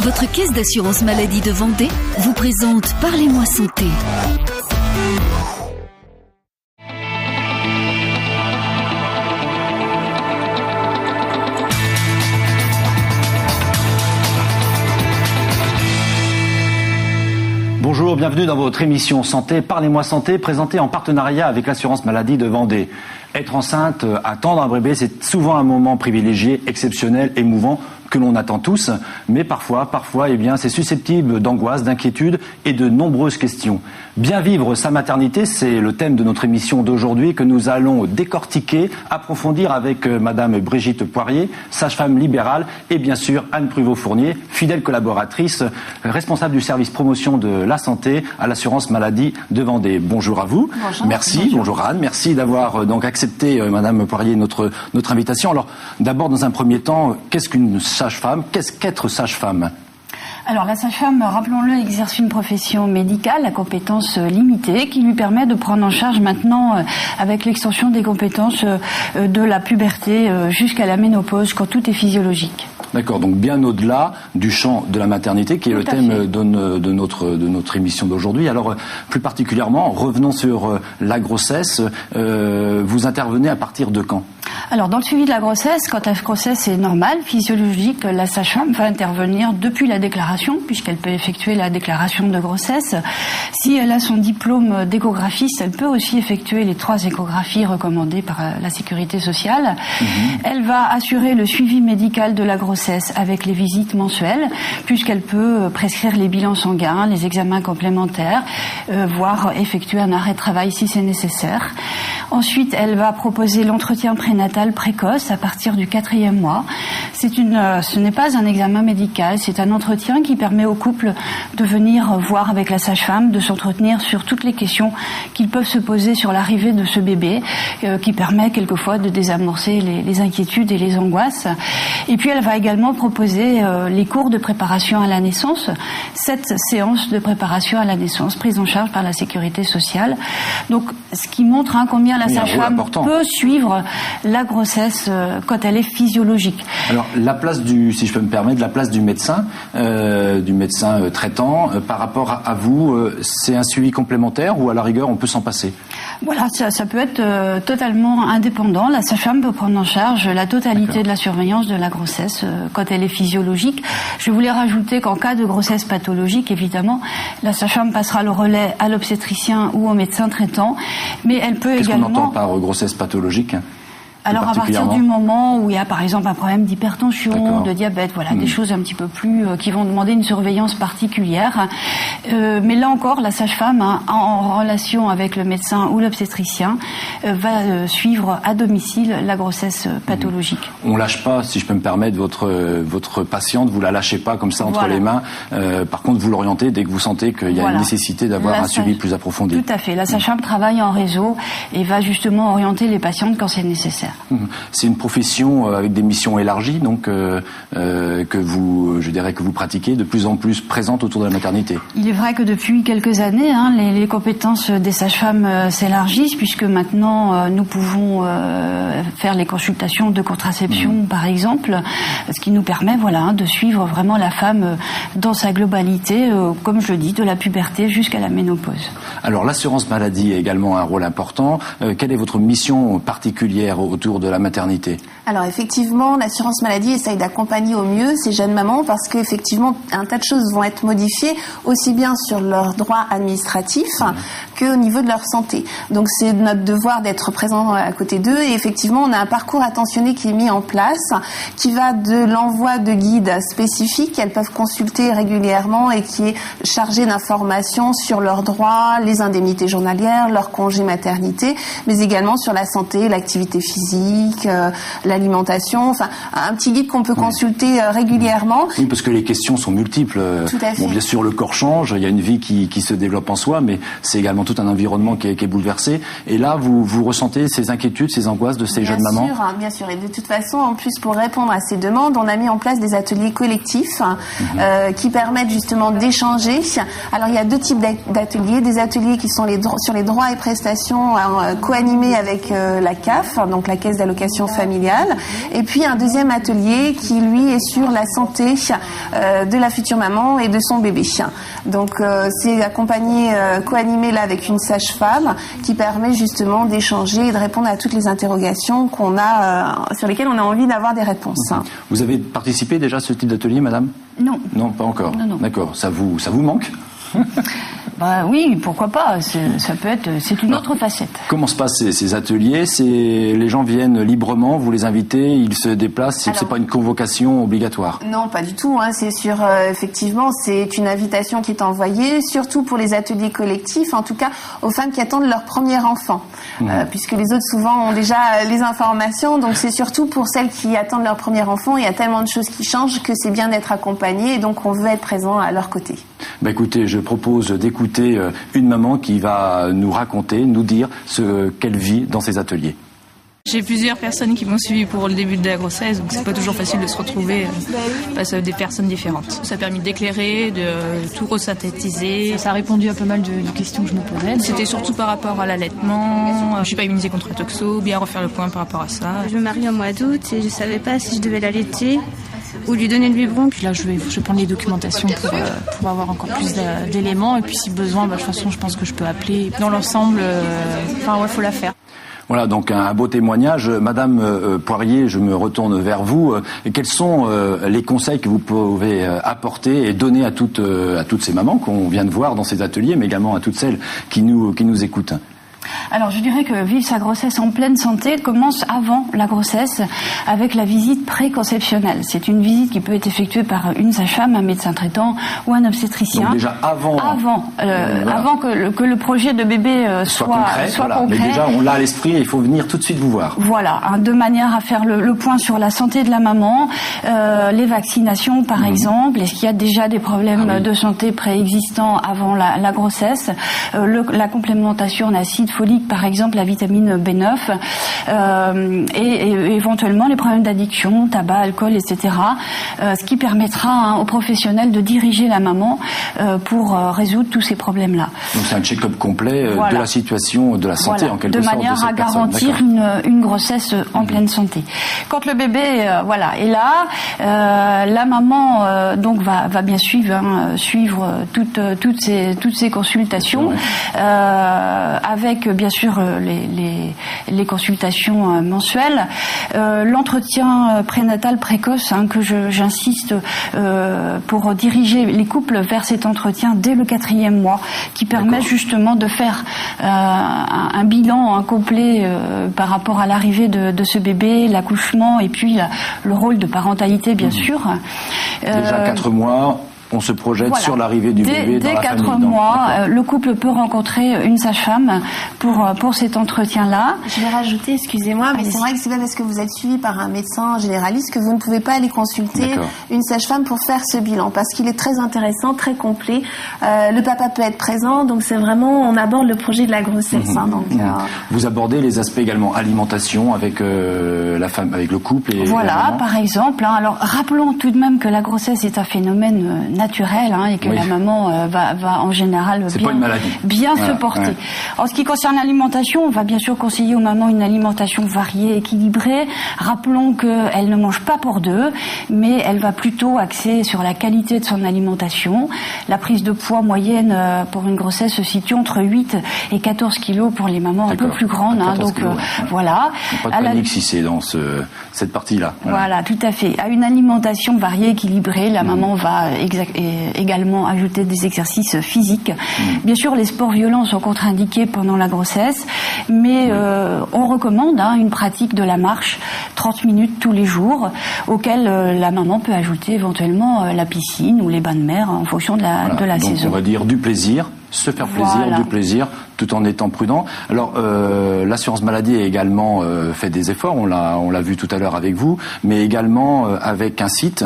Votre caisse d'assurance maladie de Vendée vous présente Parlez-moi santé. Bonjour, bienvenue dans votre émission Santé, Parlez-moi santé, présentée en partenariat avec l'assurance maladie de Vendée. Être enceinte, attendre un bébé, c'est souvent un moment privilégié, exceptionnel, émouvant, que l'on attend tous, mais parfois, eh bien, c'est susceptible d'angoisse, d'inquiétude et de nombreuses questions. Bien vivre sa maternité, c'est le thème de notre émission d'aujourd'hui que nous allons décortiquer, approfondir avec Madame Brigitte Poirier, sage-femme libérale, et bien sûr Anne Pruvot-Fournier, fidèle collaboratrice, responsable du service promotion de la santé à l'assurance maladie de Vendée. Bonjour à vous. Bonjour. Merci. Bonjour Anne. Merci d'avoir donc accepté, Madame Poirier, notre invitation. Alors, d'abord, dans un premier temps, qu'est-ce qu'une sage-femme? Qu'est-ce qu'être sage-femme? Alors la sage-femme, rappelons-le, exerce une profession médicale à compétences limitées qui lui permet de prendre en charge maintenant, avec l'extension des compétences de la puberté jusqu'à la ménopause, quand tout est physiologique. D'accord, donc bien au-delà du champ de la maternité, qui est le thème de notre émission d'aujourd'hui. Alors, plus particulièrement, revenons sur la grossesse. Vous intervenez à partir de quand ? Alors, dans le suivi de la grossesse, quand la grossesse est normale, physiologique, la sage-femme va intervenir depuis la déclaration, puisqu'elle peut effectuer la déclaration de grossesse. Si elle a son diplôme d'échographiste, elle peut aussi effectuer les 3 échographies recommandées par la Sécurité sociale. Elle va assurer le suivi médical de la grossesse avec les visites mensuelles, puisqu'elle peut prescrire les bilans sanguins, les examens complémentaires, voire effectuer un arrêt de travail si c'est nécessaire. Ensuite, elle va proposer l'entretien prénatal précoce à partir du 4e mois. Ce n'est pas un examen médical, c'est un entretien qui permet au couple de venir voir avec la sage-femme, de s'entretenir sur toutes les questions qu'ils peuvent se poser sur l'arrivée de ce bébé, qui permet quelquefois de désamorcer les inquiétudes et les angoisses. Et puis elle va également proposer les cours de préparation à la naissance, 7 séances de préparation à la naissance prises en charge par la Sécurité sociale. Donc, ce qui montre combien la sage-femme peut suivre la grossesse quand elle est physiologique. Alors, la place si je peux me permettre, la place du médecin traitant, par rapport à vous, c'est un suivi complémentaire ou à la rigueur on peut s'en passer? Voilà, ça peut être totalement indépendant. La sage-femme peut prendre en charge la totalité de la surveillance de la grossesse quand elle est physiologique. Je voulais rajouter qu'en cas de grossesse pathologique, évidemment, la sage-femme passera le relais à l'obstétricien ou au médecin traitant, mais elle peut également... Qu'est-ce qu'on entend par grossesse pathologique ? Alors à partir du moment où il y a par exemple un problème d'hypertension, de diabète, voilà, des choses un petit peu plus qui vont demander une surveillance particulière. Mais là encore, la sage-femme, en relation avec le médecin ou l'obstétricien, va suivre à domicile la grossesse pathologique. On lâche pas, si je peux me permettre, votre patiente, vous la lâchez pas comme ça entre les mains. Par contre, vous l'orientez dès que vous sentez qu'il y a une nécessité d'avoir un suivi plus approfondi. Tout à fait. La sage-femme travaille en réseau et va justement orienter les patientes quand c'est nécessaire. C'est une profession avec des missions élargies, donc que vous pratiquez de plus en plus présente autour de la maternité. Il est vrai que depuis quelques années, les compétences des sages-femmes s'élargissent, puisque maintenant nous pouvons faire les consultations de contraception, par exemple, ce qui nous permet, de suivre vraiment la femme dans sa globalité, comme je le dis, de la puberté jusqu'à la ménopause. Alors l'assurance maladie a également un rôle important. Quelle est votre mission particulière autour de la maternité? Alors effectivement, l'assurance maladie essaye d'accompagner au mieux ces jeunes mamans parce qu'effectivement, un tas de choses vont être modifiées aussi bien sur leurs droits administratifs qu'au niveau de leur santé. Donc c'est notre devoir d'être présent à côté d'eux et effectivement, on a un parcours attentionné qui est mis en place qui va de l'envoi de guides spécifiques qu'elles peuvent consulter régulièrement et qui est chargé d'informations sur leurs droits, les indemnités journalières, leur congé maternité, mais également sur la santé, l'activité physique, l'alimentation, enfin un petit guide qu'on peut consulter régulièrement. Oui, parce que les questions sont multiples. Tout à fait. Bon, bien sûr, le corps change, il y a une vie qui se développe en soi, mais c'est également tout un environnement qui est bouleversé. Et là, vous ressentez ces inquiétudes, ces angoisses de ces jeunes mamans? Bien sûr. Et de toute façon, en plus, pour répondre à ces demandes, on a mis en place des ateliers collectifs qui permettent justement d'échanger. Alors, il y a 2 types d'ateliers. Des ateliers qui sont sur les droits et prestations co-animés avec la CAF, donc la Caisse d'allocation familiale, médicale. Et puis un deuxième atelier qui, lui, est sur la santé de la future maman et de son bébé. Donc c'est accompagné, co-animé là avec une sage-femme qui permet justement d'échanger et de répondre à toutes les interrogations qu'on a, sur lesquelles on a envie d'avoir des réponses. Vous avez participé déjà à ce type d'atelier, madame ? Non. Non, pas encore. Non. D'accord. Ça vous manque ? Bah oui, pourquoi pas. Ça peut être. C'est une autre facette. Comment se passent ces ateliers ? Les gens viennent librement, vous les invitez, ils se déplacent. C'est pas une convocation obligatoire. Non, pas du tout. C'est sur effectivement, c'est une invitation qui est envoyée, surtout pour les ateliers collectifs, en tout cas aux femmes qui attendent leur premier enfant, puisque les autres souvent ont déjà les informations. Donc c'est surtout pour celles qui attendent leur premier enfant. Il y a tellement de choses qui changent que c'est bien d'être accompagné, et donc on veut être présent à leur côté. Bah écoutez, je propose d'écouter une maman qui va nous raconter, nous dire ce qu'elle vit dans ces ateliers. J'ai plusieurs personnes qui m'ont suivi pour le début de la grossesse, donc c'est pas toujours facile de se retrouver face à des personnes différentes. Ça a permis d'éclairer, de tout resynthétiser. Ça a répondu à pas mal de questions que je me posais. C'était surtout par rapport à l'allaitement. Je suis pas immunisée contre la toxo, bien refaire le point par rapport à ça. Je me marie au mois d'août et je savais pas si je devais l'allaiter ou lui donner le biberon. Puis là, je vais prendre les documentations pour avoir encore plus d'éléments. Et puis si besoin, de toute façon, je pense que je peux appeler. Dans l'ensemble, faut la faire. Voilà, donc un beau témoignage. Madame Poirier, je me retourne vers vous. Quels sont les conseils que vous pouvez apporter et donner à toutes ces mamans qu'on vient de voir dans ces ateliers, mais également à toutes celles qui nous écoutent ? Alors je dirais que vivre sa grossesse en pleine santé commence avant la grossesse avec la visite préconceptionnelle. C'est une visite qui peut être effectuée par une sage-femme, un médecin traitant ou un obstétricien. Donc déjà avant que le projet de bébé soit concret. Mais déjà on l'a à l'esprit et il faut venir tout de suite vous voir. Voilà, de manière à faire le point sur la santé de la maman, les vaccinations par exemple, est-ce qu'il y a déjà des problèmes de santé préexistants avant la grossesse, la complémentation en acide folique, par exemple la vitamine B9, et éventuellement les problèmes d'addiction, tabac, alcool, etc. Ce qui permettra aux professionnels de diriger la maman pour résoudre tous ces problèmes-là. Donc c'est un check-up complet de la situation, de la santé en quelque sorte. De manière à garantir une grossesse en pleine santé. Quand le bébé est là, la maman donc va bien suivre toutes ces consultations avec bien sûr les consultations mensuelles, l'entretien prénatal précoce que j'insiste pour diriger les couples vers cet entretien dès le 4e mois, qui permet justement de faire un bilan complet par rapport à l'arrivée de ce bébé, l'accouchement et puis le rôle de parentalité bien sûr. Déjà 4 mois. On se projette sur l'arrivée du bébé dans la famille. Dès 4 mois, le couple peut rencontrer une sage-femme pour cet entretien-là. Je vais rajouter, excusez-moi, mais c'est vrai que c'est pas parce que vous êtes suivi par un médecin généraliste que vous ne pouvez pas aller consulter une sage-femme pour faire ce bilan, parce qu'il est très intéressant, très complet. Le papa peut être présent, donc c'est vraiment, on aborde le projet de la grossesse. Vous abordez les aspects également alimentation avec la femme, avec le couple. Voilà, par exemple. Alors, rappelons tout de même que la grossesse est un phénomène naturel et que la maman va en général bien se porter. En ce qui concerne l'alimentation, on va bien sûr conseiller aux mamans une alimentation variée, équilibrée. Rappelons qu'elle ne mange pas pour deux, mais elle va plutôt axer sur la qualité de son alimentation. La prise de poids moyenne pour une grossesse se situe entre 8 et 14 kilos pour les mamans un peu plus grandes. Donc voilà. Pas de panique si c'est dans cette partie-là. Voilà, tout à fait. À une alimentation variée, équilibrée, la maman va également ajouter des exercices physiques. Bien sûr, les sports violents sont contre-indiqués pendant la grossesse, mais on recommande une pratique de la marche 30 minutes tous les jours, auquel la maman peut ajouter éventuellement la piscine ou les bains de mer en fonction de la Donc, saison. On va dire du plaisir, se faire plaisir, du plaisir, tout en étant prudent. Alors, l'assurance maladie a également fait des efforts, on l'a vu tout à l'heure avec vous, mais également avec un site,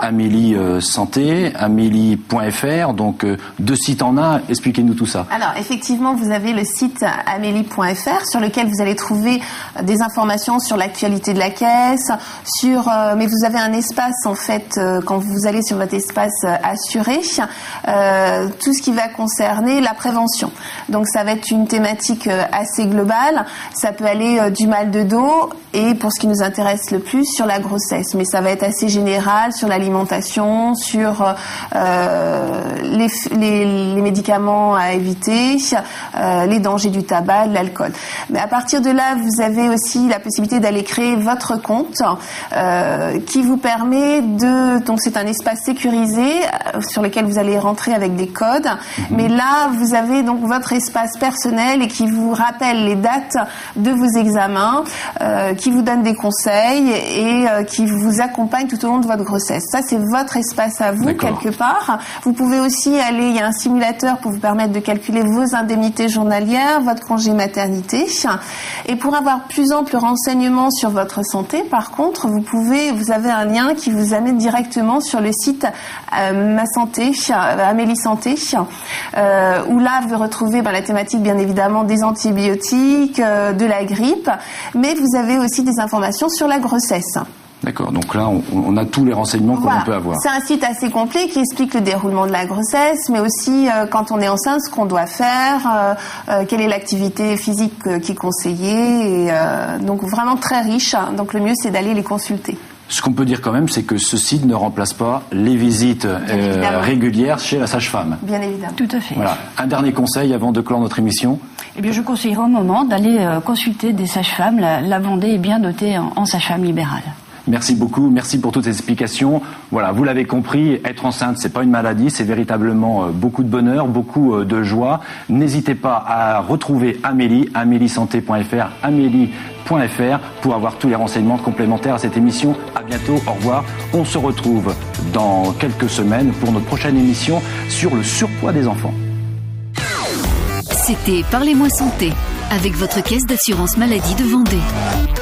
Amélie Santé, amélie.fr, donc 2 sites en un. Expliquez-nous tout ça. Alors, effectivement, vous avez le site amélie.fr sur lequel vous allez trouver des informations sur l'actualité de la caisse, mais vous avez un espace, en fait, quand vous allez sur votre espace assuré, tout ce qui va concerner la prévention. Donc, ça ça va être une thématique assez globale. Ça peut aller du mal de dos et pour ce qui nous intéresse le plus, sur la grossesse. Mais ça va être assez général sur l'alimentation, sur les médicaments à éviter, les dangers du tabac, de l'alcool. Mais à partir de là, vous avez aussi la possibilité d'aller créer votre compte qui vous permet donc c'est un espace sécurisé sur lequel vous allez rentrer avec des codes. Mais là, vous avez donc votre espace personnel et qui vous rappelle les dates de vos examens, qui vous donne des conseils et qui vous accompagne tout au long de votre grossesse. Ça, c'est votre espace à vous, quelque part. Vous pouvez aussi aller, il y a un simulateur pour vous permettre de calculer vos indemnités journalières, votre congé maternité. Et pour avoir plus ample renseignement sur votre santé, par contre, vous avez un lien qui vous amène directement sur le site Ma Santé, Amélie Santé, où là, vous retrouvez la thématique, bien évidemment, des antibiotiques, de la grippe, mais vous avez aussi des informations sur la grossesse. D'accord, donc là, on a tous les renseignements qu'on peut avoir. C'est un site assez complet qui explique le déroulement de la grossesse, mais aussi quand on est enceinte, ce qu'on doit faire, quelle est l'activité physique qui est conseillée, et, donc vraiment très riche. Donc le mieux, c'est d'aller les consulter. Ce qu'on peut dire quand même, c'est que ce site ne remplace pas les visites régulières chez la sage-femme. Bien évidemment. Tout à fait. Voilà. Un dernier conseil avant de clore notre émission. Eh bien, je conseillerais au moment d'aller consulter des sages-femmes. La Vendée est bien dotée en sage-femme libérale. Merci beaucoup, merci pour toutes ces explications. Voilà, vous l'avez compris, être enceinte, c'est pas une maladie, c'est véritablement beaucoup de bonheur, beaucoup de joie. N'hésitez pas à retrouver Amélie, ameliesanté.fr, amélie.fr pour avoir tous les renseignements complémentaires à cette émission. À bientôt, au revoir. On se retrouve dans quelques semaines pour notre prochaine émission sur le surpoids des enfants. C'était Parlez-moi santé avec votre caisse d'assurance maladie de Vendée.